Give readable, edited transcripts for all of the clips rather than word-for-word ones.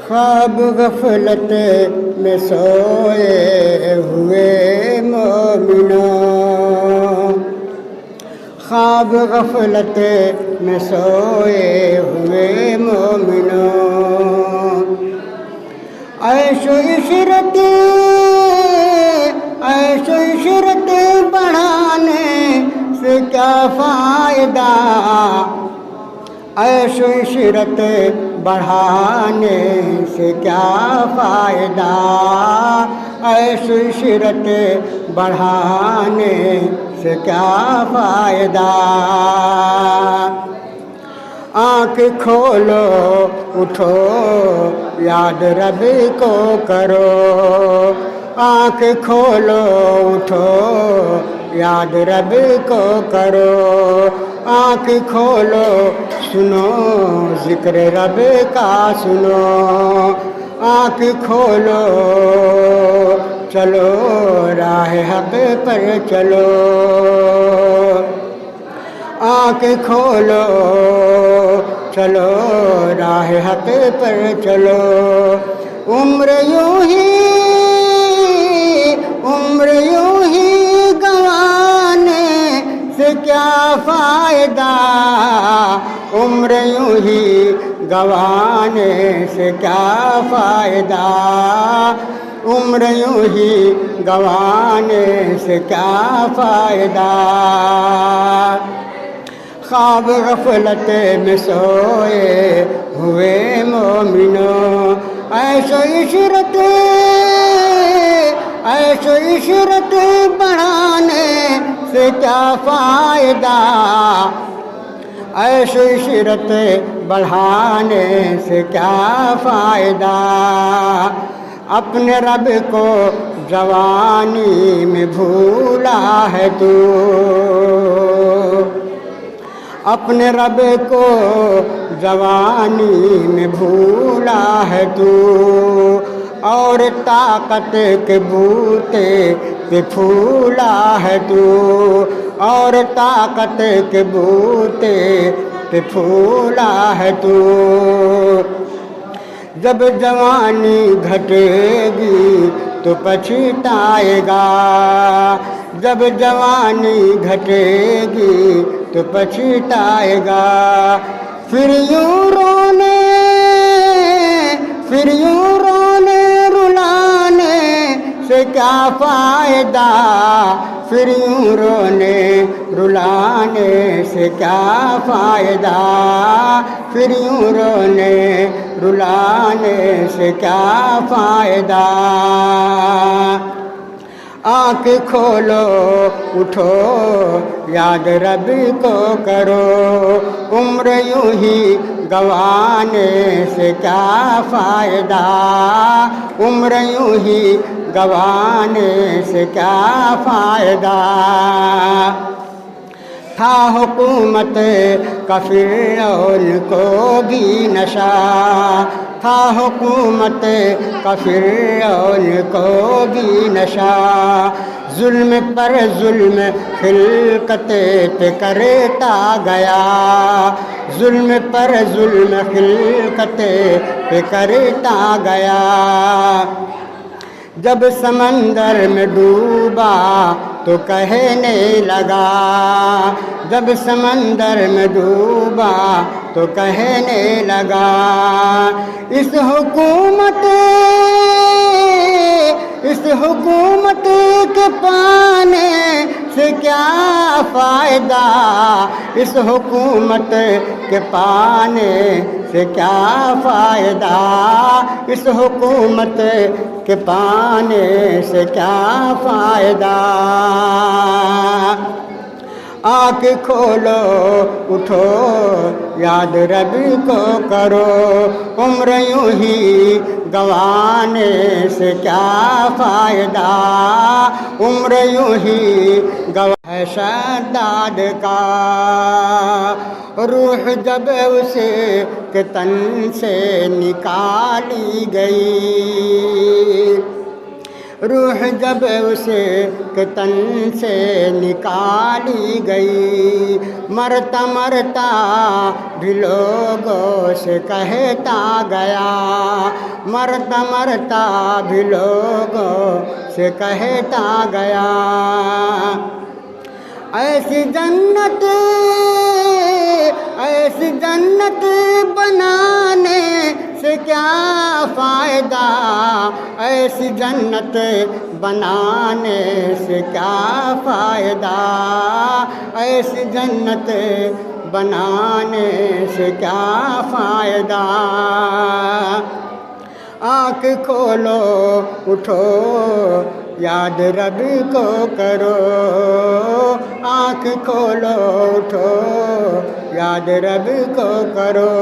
خواب غفلت میں سوئے ہوئے مومنوں، خواب غفلت میں سوئے ہوئے مومنوں، عیش و عشرت بڑھانے سے کیا فائدہ، عیش و عشرت بڑھانے سے کیا فائدہ، عیش و عشرت بڑھانے سے کیا فائدہ، آنکھ کھولو اٹھو یاد رب کو کرو، آنکھ کھولو اٹھو یاد رب کو کرو، آنکھ کھولو سنو ذکر رب کا سنو، آنکھ کھولو چلو راہ حق پر چلو، آنکھ کھولو چلو راہ حق پر چلو، عمر یوں ہی گنوانے سے کیا فائدہ، عمر یوں ہی گنوانے سے کیا فائدہ، عمر یوں ہی گنوانے سے کیا فائدہ، خواب غفلت میں سوئے ہوئے مومنوں، عیش و عشرت بڑھانے سے کیا فائدہ، عیش و عشرت بڑھانے سے کیا فائدہ، اپنے رب کو جوانی میں بھولا ہے تو، اپنے رب کو جوانی میں بھولا ہے تو، اور طاقت کے بوتے پہ پھولا ہے تو، اور طاقت کے بوتے پہ پھولا ہے تو، جب جوانی گھٹے گی تو پچھتائے گا، جب جوانی گھٹے گی تو پچھتائے گا، پھر یوں رونے رلانے سے کیا فائدہ، پھر یوں رونے رلانے سے کیا فائدہ، پھر یوں رونے رلانے سے کیا فائدہ، آنکھ کھولو اٹھو یاد رب کو کرو، عمر یوں ہی گنوانے سے کیا فائدہ، عمر یوں ہی گنوانے سے کیا فائدہ، تھا حکومت کا فرعون کو بھی نشہ، تھا حکومت کا فرعون کو بھی نشہ، ظلم پر ظلم خلقت پہ کرتا گیا، ظلم پر ظلم خلقت پہ کرتا گیا، جب سمندر میں ڈوبا تو کہنے لگا، جب سمندر میں ڈوبا تو کہنے لگا، اس حکومت کے پانے سے کیا فائدہ، اس حکومت کے پانے سے کیا فائدہ، اس حکومت کے پانے سے کیا فائدہ، آنکھ کھولو اٹھو یاد رب کو کرو، عمر یوں ہی گنوانے سے کیا فائدہ، عمر یوں ہی گنوانے شداد کا، روح جب اسے کے تن سے نکالی گئی، روح جب اسے کے تن سے نکالی گئی، مرتا مرتا بھی لوگوں سے کہتا گیا، مرتا مرتا بھی لوگوں سے کہتا گیا، ایسی جنت بنانے سے کیا فائدہ، ایسی جنت بنانے سے کیا فائدہ، ایسی جنت بنانے سے کیا فائدہ، آنکھ کھولو اٹھو یاد رب کو کرو، آنکھ کھولو اٹھو یاد رب کو کرو،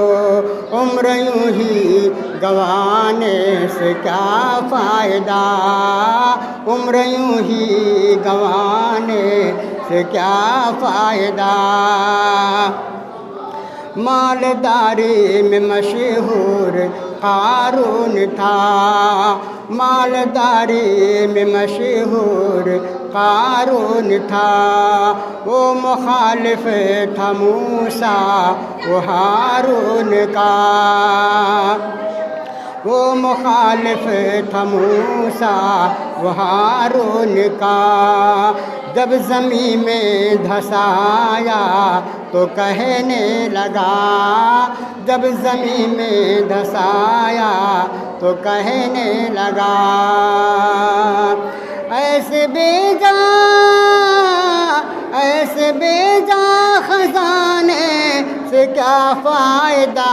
عمر یوں ہی گنوانے سے کیا فائدہ، عمر یوں ہی گنوانے سے کیا فائدہ، مالداری میں مشہور قارون تھا، مالداری میں مشہور قارون تھا، وہ مخالف تھا موسیٰ و ہارون کا، وہ مخالف تھا موسیٰ و ہارون کا، جب زمین میں دھسایا تو کہنے لگا، جب زمین میں دھسایا تو کہنے لگا، ایسے بے جا خزانے سے کیا فائدہ،